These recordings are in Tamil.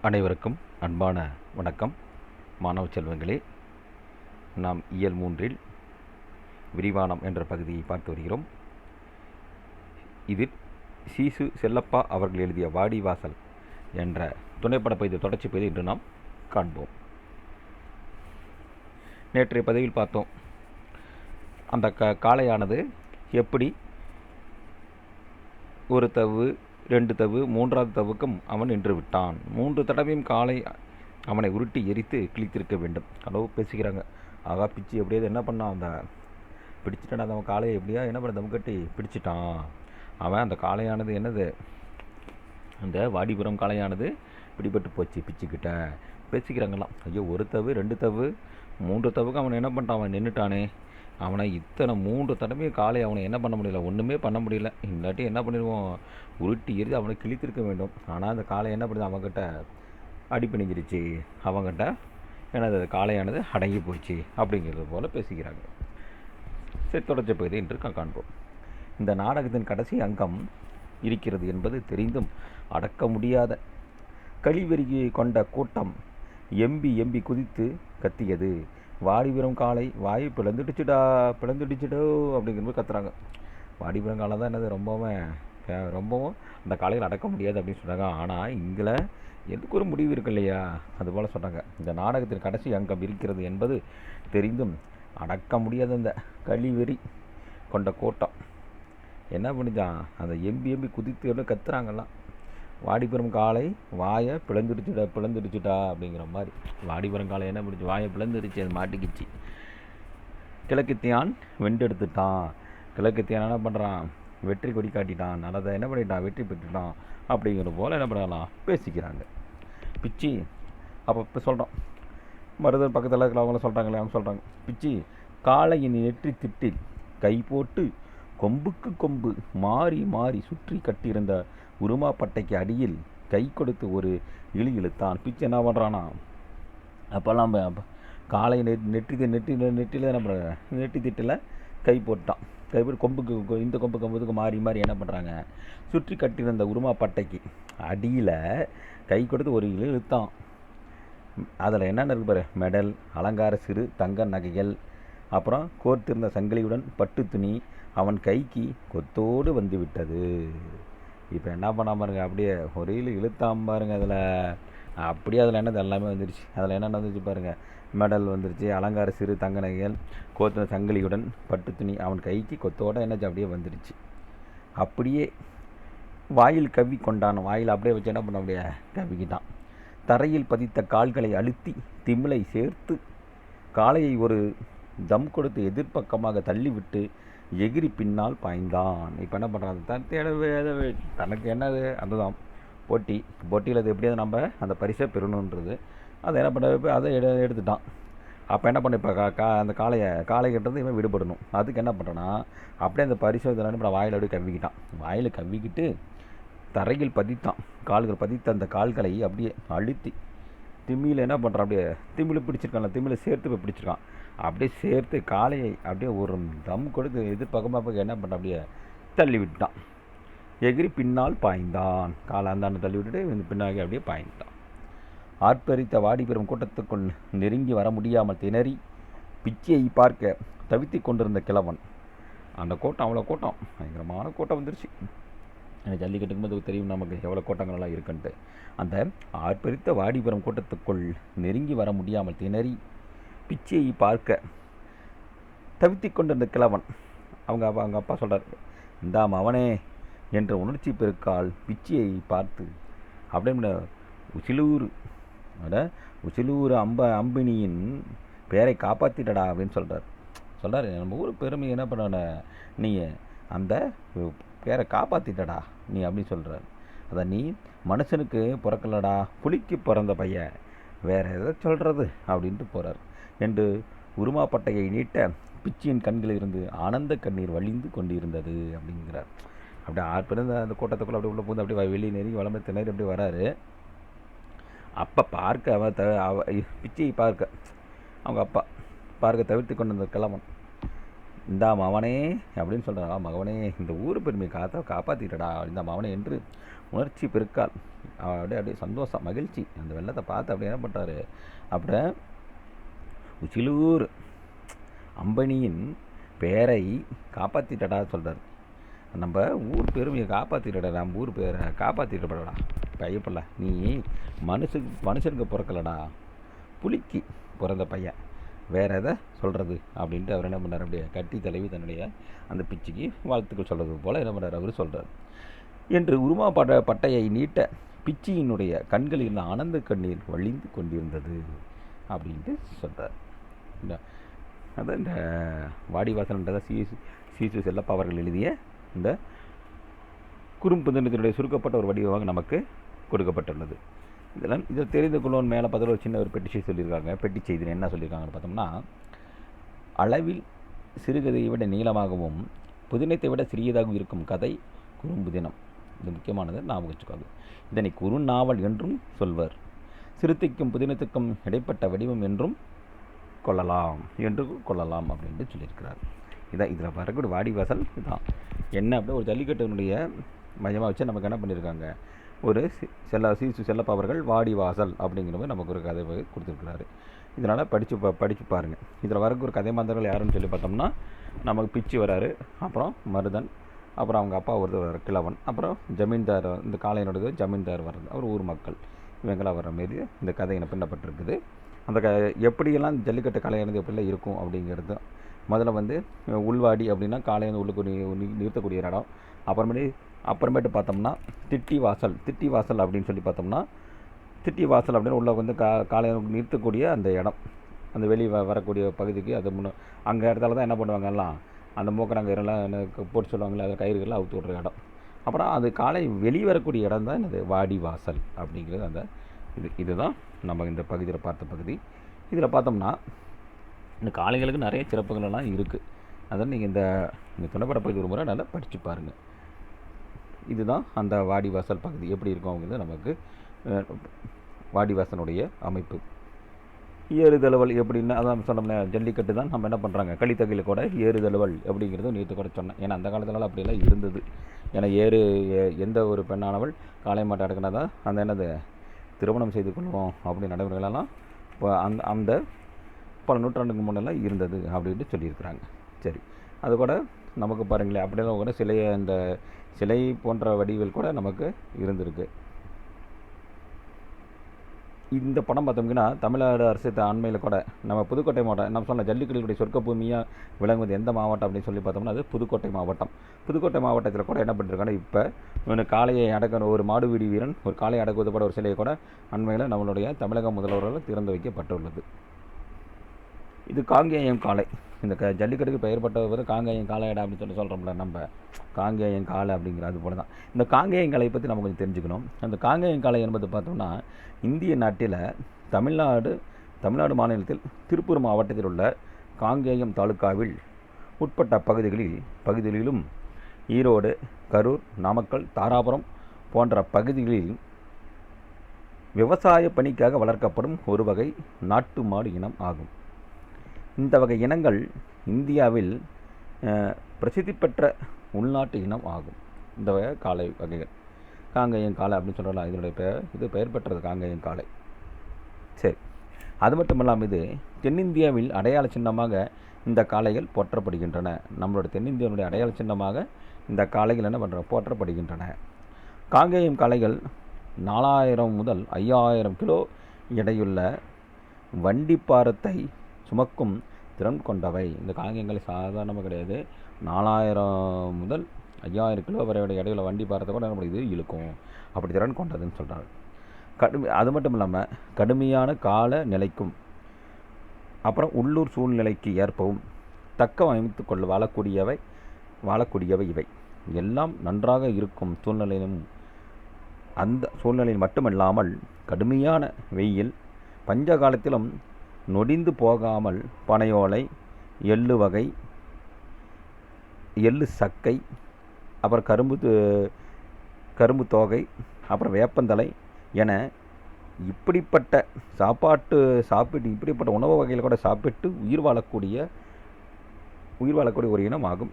அனைவருக்கும் அன்பான வணக்கம். மாணவ செல்வங்களே, நாம் இயல் 3இல் விரிவானம் என்ற பகுதியை பார்த்து வருகிறோம். இதில் சீசு செல்லப்பா அவர்கள் எழுதிய வாடிவாசல் என்ற துணைப்பட பகுதியை தொடர்ச்சி பகுதி இன்று நாம் காண்போம். நேற்றைய பதிவில் பார்த்தோம், அந்த காளையானது எப்படி ஒரு தவு, 2 தவு, 3வது தவுக்கும் அவன் நின்று விட்டான். 3 தடவையும் காலை அவனை உருட்டி எரித்து கிழித்திருக்க வேண்டும். அளவு பேசிக்கிறாங்க. ஆகா, பிச்சு எப்படியாவது என்ன பண்ணான், அந்த பிடிச்சிட்டான். அவன் காளையை எப்படியா என்ன பண்ண தம் கட்டி பிடிச்சிட்டான். அவன் அந்த காளையானது என்னது, அந்த வாடிபுரம் காளையானது பிடிபட்டு போச்சு பிச்சுக்கிட்ட பேசிக்கிறாங்களாம். ஐயோ, 1 தவு, 2 தவு, 3 தவுக்கு அவன் என்ன பண்ணிட்டான், அவன் நின்றுட்டானே. அவனை இத்தனை 3 தடவையும் காலை அவனை என்ன பண்ண முடியல, ஒன்றுமே பண்ண முடியல. இல்லாட்டி என்ன பண்ணிடுவோம், உருட்டி எரிஞ்சு அவனை கிழித்திருக்க வேண்டும். ஆனால் அந்த காலை என்ன பண்ணுது, அவங்ககிட்ட அடிப்பிணிஞ்சிருச்சு. அவங்ககிட்ட எனது காளையானது அடங்கி போச்சு அப்படிங்கிறது போல் பேசிக்கிறாங்க. சரி, தொடர்ச்சி பகுதி என்று காண்போம். இந்த நாடகத்தின் கடைசி அங்கம் இருக்கிறது என்பது தெரிந்தும் அடக்க முடியாத கழிவெறி கொண்ட கூட்டம் எம்பி குதித்து கத்தியது. வாடிபுரம் காளை வாய் பிளந்துடுச்சுடோ அப்படிங்கிற மாதிரி கத்துறாங்க. வாடிபுரம் காலை தான் என்னது ரொம்பவும் அந்த காலையில் அடக்க முடியாது அப்படின்னு சொன்னாங்க. ஆனால் இங்கே எதுக்கு ஒரு முடிவு இருக்கு இல்லையா, அதுபோல் சொன்னாங்க. இந்த நாடகத்தின் கடைசி அங்கம் இருக்கிறது என்பது தெரிந்தும் அடக்க முடியாத அந்த கழிவெறி கொண்ட கூட்டம் என்ன பண்ணிச்சான், அந்த எம்பி குதித்து கத்துறாங்கலாம். வாடிபுரம் காளை வாயை பிளந்துடுச்சுடா அப்படிங்கிற மாதிரி. வாடிபுரம் காளை என்ன பண்ணிச்சு, வாயை பிளந்துடுச்சு, அது மாட்டிக்கிச்சு. கிழக்குத்தியான் வெண்டெடுத்துட்டான். கிழக்குத்தியான் என்ன பண்ணுறான், வெற்றி கொடி காட்டிட்டான். நல்லதை என்ன பண்ணிட்டான், வெற்றி பெற்றுட்டான் அப்படிங்கிற போல் என்ன பண்ணலாம் பேசிக்கிறாங்க. பிச்சி அப்போ சொல்கிறான், மருதன் பக்கத்தில் இருக்கிறவங்கள சொல்கிறாங்களே, அவங்க சொல்கிறாங்க, பிச்சி காளையின் நெற்றி திட்டில் கை போட்டு கொம்புக்கு கொம்பு மாறி மாறி சுற்றி கட்டியிருந்த உருமாப்பட்டைக்கு அடியில் கை கொடுத்து ஒரு இழுத்தான். பிச்சு என்ன பண்ணுறான்னா, அப்போல்லாம் காலை நெற்றியில் என்ன பண்ணுறாங்க, நெற்றி திட்டில் கை போட்டான். கை போட்டு கொம்புக்கு இந்த கொம்புக்கு மாறி மாறி என்ன பண்ணுறாங்க, சுற்றி கட்டியிருந்த உருமாப்பட்டைக்கு அடியில் கை கொடுத்து ஒரு இழுத்தான். அதில் என்னென்ன இருக்கு பாரு, மெடல், அலங்கார சிறு தங்க நகைகள், அப்புறம் கோர்த்திருந்த சங்கிலியுடன் பட்டு துணி அவன் கைக்கு கொத்தோடு வந்து விட்டது. இப்போ என்ன பண்ணாம பாருங்க, அப்படியே ஒரு இழுத்தாம பாருங்க. அதில் அப்படியே அதில் என்னது எல்லாமே வந்துருச்சு. அதில் என்னென்ன வந்துச்சு பாருங்கள், மெடல் வந்துருச்சு, அலங்கார சிறு தங்க நகைகள், கோத்தின சங்கிலியுடன் பட்டு துணி அவன் கைக்கு கொத்தோடு என்னச்சு அப்படியே வந்துருச்சு. அப்படியே வாயில் கவ்வி கொண்டான். வாயில் அப்படியே வச்சு என்ன பண்ண, அப்படியே கவ்விக்கிட்டான். தரையில் பதித்த கால்களை அழுத்தி திமிலை சேர்த்து காளையை ஒரு தம் கொடுத்து எதிர்ப்பக்கமாக தள்ளிவிட்டு எகிரி பின்னால் பாய்ந்தான். இப்போ என்ன பண்ணுறாங்க, தனக்கு என்னது அதுதான் போட்டியில் அது எப்படியாவது நம்ம அந்த பரிசை பெறணுன்றது. அதை என்ன பண்ண, அதை எடுத்துட்டான். அப்போ என்ன பண்ண, இப்போ அந்த காளைகிட்டருந்து இவன் விடுபடணும். அதுக்கு என்ன பண்ணுறான்னா, அப்படியே அந்த பரிசை இப்போ வாயில் அப்படியே கவ்விக்கிட்டான். வாயில் கவ்விக்கிட்டு தரையில் பதித்தான். கால்கள் பதித்த அந்த கால்களை அப்படியே அழுத்தி திமியில் என்ன பண்ணுறான், அப்படியே திமிழ் பிடிச்சிருக்கான்ல, திமிழை சேர்த்து போய் பிடிச்சிருக்கான். அப்படியே சேர்த்து காளையை அப்படியே ஒரு தம் கொடுத்து எதிர்பக்கமாக என்ன பண்ண, அப்படியே தள்ளி விட்டான். எகிரி பின்னால் பாய்ந்தான். காலை அந்தாண்டு தள்ளி விட்டுட்டு பின்னாடி அப்படியே பாய்ந்தான். ஆர்ப்பரித்த வாடிபெறும் கூட்டத்துக்குள் நெருங்கி வர முடியாமல் திணறி பிச்சையை பார்க்க தவித்து கொண்டிருந்த கிழவன். அந்த கூட்டம் அவ்வளோ கூட்டம், பயங்கரமான கூட்டம் வந்துருச்சு. ஜல்லிக்கட்டுக்கும் போது தெரியும் நமக்கு எவ்வளோ கூட்டங்கள்லாம் இருக்குன்ட்டு. அந்த ஆர்ப்பரித்த வாடிபுரம் கூட்டத்துக்குள் நெருங்கி வர முடியாமல் திணறி பிச்சையை பார்க்க தவித்து கொண்டிருந்த கிழவன். அவங்க அப்பா சொல்கிறார், இந்தாம் அவனே என்ற உணர்ச்சி பெருக்கால் பிச்சையை பார்த்து அப்படியே உசிலூர் அம்பினியின் பேரை காப்பாற்றிட்டடா அப்படின்னு சொல்கிறார். நம்ம ஊர் பெருமை என்ன பண்ண, நீ அந்த பேரை காப்பாற்றிட்டடா நீ அப்படின்னு சொல்கிறார். அதை நீ மனுஷனுக்கு பிறக்கலடா, புலிக்கு பிறந்த பையன், வேறு எதை சொல்கிறது அப்படின்ட்டு போகிறார் என்று உருமாப்பட்டையை நீட்ட பிச்சியின் கண்களில் இருந்து ஆனந்த கண்ணீர் வழிந்து கொண்டிருந்தது அப்படிங்கிறார். அப்படியே 6 பேர் அந்த கூட்டத்துக்குள்ளே அப்படியே உள்ளே பூந்து அப்படியே வெளியே நெருங்கி வளமை திணறி அப்படியே வராரு. அப்போ பார்க்க பிச்சையை பார்க்க அவங்க அப்பா பார்க்க தவிர்த்து கொண்டு வந்த கிழவன், இந்தா மவனே அப்படின்னு சொல்கிறான். மகவனே, இந்த ஊர் பெருமையை காப்பாற்றிட்டடா இந்த மவனே என்று உணர்ச்சி பெருக்கால் அப்படியே அப்படியே சந்தோஷம், மகிழ்ச்சி. அந்த வெள்ளத்தை பார்த்து அப்படியே என்ன பண்ணுறாரு, அப்படியே உச்சிலூர் அம்பனியின் பேரை காப்பாற்றிட்டடா சொல்கிறார். நம்ம ஊர் பெருமையை காப்பாற்றிட்டடா, நம்ம ஊர் பேரை காப்பாற்றிட்டப்படா பையப்படா, நீ மனுஷனுக்கு பிறக்கலடா, புலிக்கு பிறந்த பையன், வேறு எதை சொல்கிறது அப்படின்ட்டு அவர் என்ன பண்ணார், அப்படியே கட்டி தழுவி தன்னுடைய அந்த பிச்சுக்கு வாழ்த்துக்கள் சொல்கிறது போல் என்ன பண்ணார் அவர் சொல்கிறார். என்று உருமா பட்டையை நீட்ட பிச்சியினுடைய கண்களில் இருந்த ஆனந்த கண்ணீர் வழிந்து கொண்டிருந்தது அப்படின்ட்டு சொல்கிறார். அதான் இந்த வாடிவாசல்ன்றதை சீசு செல்லப்பா அவர்கள் எழுதிய இந்த குறும்புதினத்தினுடைய சுருக்கப்பட்ட ஒரு வடிவமாக நமக்கு கொடுக்கப்பட்டுள்ளது. இதில் தெரிந்து கொள்வோம் மேலே பதில் ஒரு சின்ன ஒரு பெட்டி சொல்லியிருக்காங்க. பெட்டி செய்தி என்ன சொல்லியிருக்காங்கன்னு பார்த்தோம்னா, அளவில் சிறுகதையை விட நீளமாகவும் புதினத்தை விட சிறியதாகவும் இருக்கும் கதை குறும்புதினம். இது முக்கியமானது, ஞாபகம் வச்சுக்கோங்க. இதனை குறுநாவல் என்றும் சொல்வர். சிறுத்தைக்கும் புதினத்துக்கும் இடைப்பட்ட வடிவம் என்றும் கொள்ளலாம் அப்படின்ட்டு சொல்லியிருக்கிறார். இதான் இதில் வரக்கூடிய வாடிவாசல் இதுதான். என்ன அப்படியே ஒரு ஜல்லிக்கட்டினுடைய மையமாக வச்சு நமக்கு என்ன பண்ணியிருக்காங்க, ஒரு செல்லப்பா அவர்கள் வாடிவாசல் அப்படிங்கிற மாதிரி நமக்கு ஒரு கதை கொடுத்துருக்குறாரு. இதனால் படித்து பாருங்கள். இதில் வரக்கு ஒரு கதை மாந்தர்கள் யாருன்னு சொல்லி பார்த்தோம்னா, நமக்கு பிச்சு வராரு, அப்புறம் மருதன், அப்புறம் அவங்க அப்பா ஒருத்தர் கிழவன், அப்புறம் ஜமீன்தார், இந்த காளையனோட ஜமீன்தார் வர்றது, அவர் ஊர் மக்கள், இவங்களாம் வர மாரி இந்த கதை என்ன பின்னப்பட்டிருக்குது. அந்த எப்படியெல்லாம் ஜல்லிக்கட்டு கலையானது எப்படிலாம் இருக்கும் அப்படிங்கிறது. முதல்ல உள்வாடி அப்படின்னா காளையை உள்ளுக்கு நிறுத்தக்கூடிய இடம். அப்புறமேட்டு பார்த்தோம்னா திட்டி வாசல் அப்படின்னு சொல்லி பார்த்தோம்னா, திட்டி வாசல் அப்படின்னு உள்ள காளையை நிறுத்தக்கூடிய அந்த இடம், அந்த வெளியே வரக்கூடிய பகுதிக்கு அது அங்கே இடத்துல தான் என்ன பண்ணுவாங்கலாம், அந்த மூக்கரங்க இதெல்லாம் போட்டு சொல்லுவாங்களே, அதை கயிறுகள்லாம் அவுத்து விட்ற இடம். அப்புறம் அது காளை வெளியே வரக்கூடிய இடம் தான் என்னது, வாடி வாசல் அப்படிங்கிறது. அந்த இதுதான் நம்ம இந்த பகுதியில் பார்த்த பகுதி. இதில் பார்த்தோம்னா இந்த காளைகளுக்கு நிறைய சிறப்புகள்லாம் இருக்குது. அதான் நீங்கள் இந்த துணைப்பட பகுதி ஒரு முறை நல்லா படித்து பாருங்கள். இதுதான் அந்த வாடிவாசல் பகுதி எப்படி இருக்கும் அப்படிங்கிறது நமக்கு வாடிவாசனுடைய அமைப்பு. ஏறுதழுவல் எப்படின்னா, அதான் சொன்னோம்னா ஜல்லிக்கட்டு தான் நம்ம என்ன பண்ணுறாங்க, களித்தகையில் கூட ஏறுதழுவல் அப்படிங்கிறது நேற்று கூட சொன்னேன். ஏன்னா அந்த காலத்துலலாம் அப்படியெல்லாம் இருந்தது. ஏன்னா எந்த ஒரு பெண்ணானவள் காளை மாட்டை அடக்கினா தான் அந்த என்னது திருமணம் செய்து கொள்வோம் அப்படி நடைமுறைகளெல்லாம் இப்போ அந்த பல நூற்றாண்டுக்கு முன்னெல்லாம் இருந்தது அப்படின்ட்டு சொல்லியிருக்கிறாங்க. சரி, அது கூட நமக்கு பாருங்களேன், அப்படியெல்லாம் கூட சிலை போன்ற வடிவில் கூட நமக்கு இருந்திருக்கு. இந்த படம் பார்த்தோம்னா தமிழ்நாடு அரசு அண்மையில் கூட நம்ம புதுக்கோட்டை மாவட்டம், நம்ம சொன்ன ஜல்லிக்கட்டுடைய சொர்க்க பூமியாக விளங்குவது எந்த மாவட்டம் அப்படின்னு சொல்லி பார்த்தோம்னா அது புதுக்கோட்டை மாவட்டம். புதுக்கோட்டை மாவட்டத்தில் கூட என்ன பண்ணிருக்காங்கன்னா, இப்போ காளையை அடக்கிற ஒரு மாடுபிடி வீரன் ஒரு காளையை அடக்குவது கூட ஒரு சிலையை கூட அண்மையில் நம்மளுடைய தமிழக முதல்வரால் திறந்து வைக்கப்பட்டுள்ளது. இது காங்கேயம் காளை. இந்த ஜல்லிக்கட்டுக்கு பெயர் பட்டவர் காங்கேயம் காளையடா அப்படின்னு சொல்கிறோம்ல நம்ம, காங்கேயம் காளை அப்படிங்கிற அது போல தான். இந்த காங்கேயம் காளையை பற்றி நம்ம கொஞ்சம் தெரிஞ்சுக்கணும். அந்த காங்கேயம் காளை என்பது பார்த்தோம்னா, இந்திய நாட்டில் தமிழ்நாடு மாநிலத்தில் திருப்பூர் மாவட்டத்தில் உள்ள காங்கேயம் தாலுக்காவில் உட்பட்ட பகுதிகளிலும் ஈரோடு, கரூர், நாமக்கல், தாராபுரம் போன்ற பகுதிகளில் விவசாய பணிக்காக வளர்க்கப்படும் ஒரு வகை நாட்டு மாடு இனம் ஆகும். இந்த வகை இனங்கள் இந்தியாவில் பிரசித்தி பெற்ற உள்நாட்டு இனம் ஆகும். இந்த வகை காளை வகைகள் காங்கேயம் காளை அப்படின்னு சொல்லலாம். இதனுடைய இது பெயர் பெற்றது காங்கேயம் காளை. சரி, அது மட்டும் இல்லாமல் இது தென்னிந்தியாவில் அடையாள சின்னமாக இந்த காளைகள் போற்றப்படுகின்றன. நம்மளோட தென்னிந்தியாவுடைய அடையாள சின்னமாக இந்த காளைகள் என்ன பண்ணுறோம், போற்றப்படுகின்றன. காங்கேயம் காளைகள் 4000 முதல் 5000 கிலோ எடையுள்ள வண்டிப்பாரத்தை சுமக்கும் திறன் கொண்டவை. இந்த காங்கேயங்கள் சாதாரணமாக கிடையாது. 4000 முதல் 5000 கிலோ வரையோட இடையில வண்டி பாரத்தை கூட நம்ம இது இழுக்கும், அப்படி திறன் கொண்டதுன்னு சொல்கிறாங்க. அது மட்டும் இல்லாமல் கடுமையான கால நிலைக்கும் அப்புறம் உள்ளூர் சூழ்நிலைக்கு ஏற்பவும் தக்க அமைத்து கொள்ள வாழக்கூடியவை இவை எல்லாம் நன்றாக இருக்கும் சூழ்நிலையிலும், அந்த சூழ்நிலையில் மட்டுமல்லாமல் கடுமையான வெயில் பஞ்ச காலத்திலும் நொடிந்து போகாமல் பனையோலை, எள்ளு வகை, எள்ளு சக்கை, அப்புறம் கரும்பு தோகை, அப்புறம் வேப்பந்தலை என இப்படிப்பட்ட இப்படிப்பட்ட உணவு வகையில் கூட சாப்பிட்டு உயிர் வாழக்கூடிய ஒரு இனம் ஆகும்.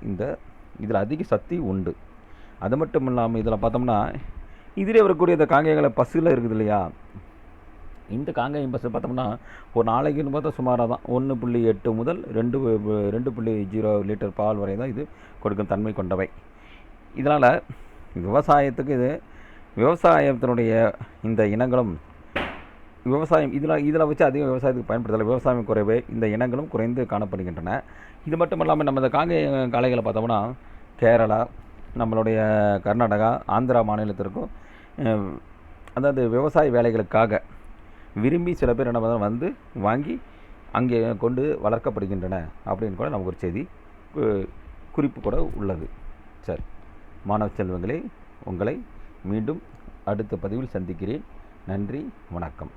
இதில் அதிக சக்தி உண்டு. அது மட்டும் இல்லாமல் இதில் பார்த்தோம்னா இதிலே வரக்கூடிய இந்த காங்கேயங்களை பஸ்ஸில் இருக்குது இல்லையா, இந்த காங்கேயம் பஸ்ஸு பார்த்தோம்னா ஒரு நாளைக்குன்னு பார்த்தா சுமாராக தான் 1.8 முதல் 2.0 லிட்டர் பால் வரை தான் இது கொடுக்கும் தன்மை கொண்டவை. இதனால் விவசாயத்துக்கு விவசாயத்தினுடைய இந்த இனங்களும் விவசாயம் இதில் வச்சு அதிகம் விவசாயத்துக்கு பயன்படுத்தலை. விவசாயம் குறைவே, இந்த இனங்களும் குறைந்து காணப்படுகின்றன. இது மட்டும் இல்லாமல் நம்ம இந்த காங்கேய காளைகளை பார்த்தோம்னா கேரளா, நம்மளுடைய கர்நாடகா, ஆந்திரா மாநிலத்திற்கும் அதாவது விவசாய வேலைகளுக்காக விரும்பி சில பேர் என்ன வந்து வாங்கி அங்கே கொண்டு வளர்க்கப்படுகின்றன அப்படின்னு கூட நமக்கு ஒரு செய்தி குறிப்பு கூட உள்ளது. சரி மாணவ செல்வங்களே, உங்களை மீண்டும் அடுத்த பதிவில் சந்திக்கிறேன். நன்றி, வணக்கம்.